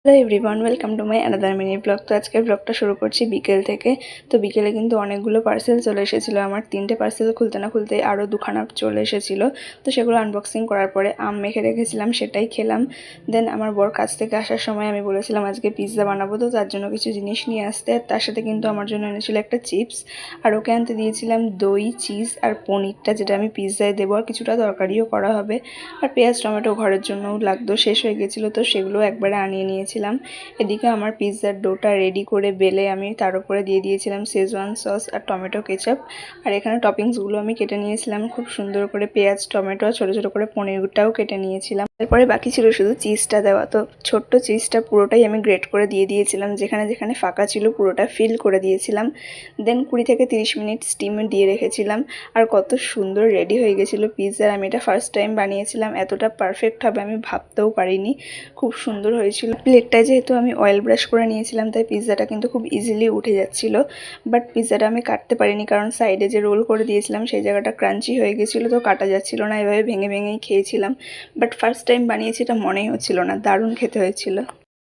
Hello everyone, welcome to my another mini blog. তো আজকের ব্লগটা শুরু করছি বিকেল থেকে। তো বিকেলে কিন্তু অনেকগুলো পার্সেল চলে এসেছিলো আমার। 3টে পার্সেল খুলতে না খুলতে আরও 2খানা চলে এসেছিলো। তো সেগুলো আনবক্সিং করার পরে আম মেখে রেখেছিলাম, সেটাই খেলাম। দেন আমার বর কাছ থেকে আসার সময় আমি বলেছিলাম আজকে পিৎজা বানাবো, তো তার জন্য কিছু জিনিস নিয়ে আসতে। তার সাথে কিন্তু আমার জন্য এনেছিল একটা চিপস, আর ওকে আনতে দিয়েছিলাম দই, চিজ আর পনিরটা, যেটা আমি পিৎজায় দেবো। আর কিছুটা তরকারিও করা হবে, আর পেঁয়াজ টমেটো ঘরের জন্যও লাগতো, শেষ হয়ে গেছিলো, তো সেগুলো একবারে আনিয়ে নিয়েছিলাম। এদিকে আমার পিৎজার ডোটা রেডি করে বেলে আমি তার উপরে দিয়ে দিয়েছিলাম শেজওয়ান সস আর টমেটো কেচাপ। আর এখানে টপিংসগুলো আমি কেটে নিয়েছিলাম খুব সুন্দর করে, পেঁয়াজ টমেটো আর ছোটো ছোটো করে পনিরটাও কেটে নিয়েছিলাম। এরপরে বাকি ছিল শুধু চিজটা দেওয়া। তো ছোট্ট চিজটা পুরোটাই আমি গ্রেট করে দিয়ে দিয়েছিলাম, যেখানে যেখানে ফাঁকা ছিল পুরোটা ফিল করে দিয়েছিলাম। দেন 20 থেকে 30 মিনিট স্টিমে দিয়ে রেখেছিলাম। আর কত সুন্দর রেডি হয়ে গেছিলো পিৎজা। আমি এটা ফার্স্ট টাইম বানিয়েছিলাম, এতটা পারফেক্ট হবে আমি ভাবতেও পারিনি। খুব সুন্দর হয়েছিল। প্লেটটায় যেহেতু আমি অয়েল ব্রাশ করে নিয়েছিলাম, তাই পিৎজাটা কিন্তু খুব ইজিলি উঠে যাচ্ছিল। বাট পিৎজাটা আমি কাটতে পারিনি, কারণ সাইডে যে রোল করে দিয়েছিলাম সেই জায়গাটা ক্রাঞ্চি হয়ে গেছিলো, তো কাটা যাচ্ছিল না। এভাবে ভেঙে ভেঙেই খেয়েছিলাম। বাট ফার্স্ট টাইম বানিয়েছি, এটা মনেই হচ্ছিল না। দারুণ খেতে হয়েছিল।